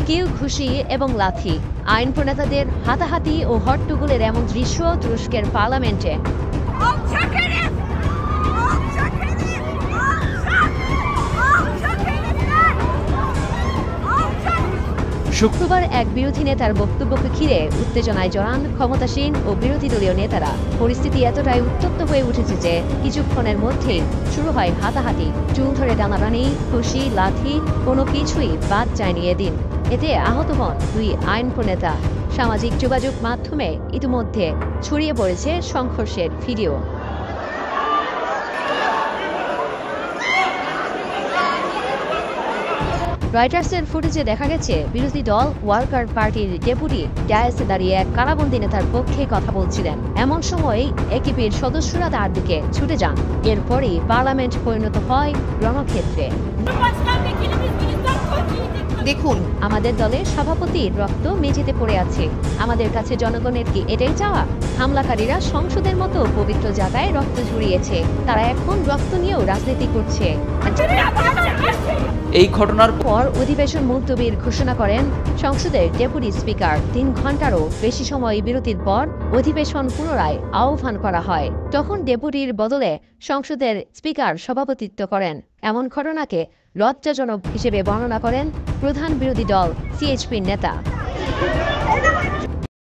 কিল ঘুষি এবং লাথি, আইন প্রণেতাদের হাতাহাতি ও হট্টগোলের এমন দৃশ্য তুরস্কের পার্লামেন্টে। শুক্রবার এক বিরোধী নেতার বক্তব্যকে ঘিরে উত্তেজনায় জড়ান ক্ষমতাসীন ও বিরোধী দলীয় নেতারা। পরিস্থিতি এতটাই উত্তপ্ত হয়ে উঠেছে যে কিছুক্ষণের মধ্যেই শুরু হয় হাতাহাতি, চুল ধরে টানাটানি, ঘুষি, লাথি, কোনো কিছুই বাদ যায়নি এদিন। এতে আহত হন দুই আইন প্রণেতা। সামাজিক যোগাযোগ মাধ্যমে ইতিমধ্যে ছড়িয়ে পড়েছে সংঘর্ষের ভিডিও। রয়টার্সের ফুটেজে দেখা গেছে বিরোধী দল ওয়ার্কার পার্টির ডেপুটি ডায়াসে দাঁড়িয়ে এক কারাবন্দী নেতার পক্ষে কথা বলছিলেন। এমন সময় একিপির সদস্যরা তার দিকে ছুটে যান। এরপরই পার্লামেন্ট পরিণত হয় রণক্ষেত্রে। দেখুন, আমাদের দলের সভাপতির রক্ত মেঝেতে পড়ে আছে। আমাদের কাছে জনগণের কি এটাই চাওয়া? হামলাকারীরা সংসদের মতো পবিত্র জায়গায় রক্ত ঝরিয়েছে। তারা এখন রক্ত নিয়েও রাজনীতি করছে। এই ঘটনার পর অধিবেশন মুলতবির ঘোষণা করেন সংসদের ডেপুটি স্পিকার। 3 ঘন্টারও বেশি সময় বিরতির পর অধিবেশন পুনরায় আহ্বান করা হয়। তখন ডেপুটির বদলে সংসদের স্পিকার সভাপতিত্ব করেন। এমন ঘটনাকে লজ্জাজনক হিসেবে বর্ণনা করেন প্রধান বিরোধী দল সিএইচপির নেতা।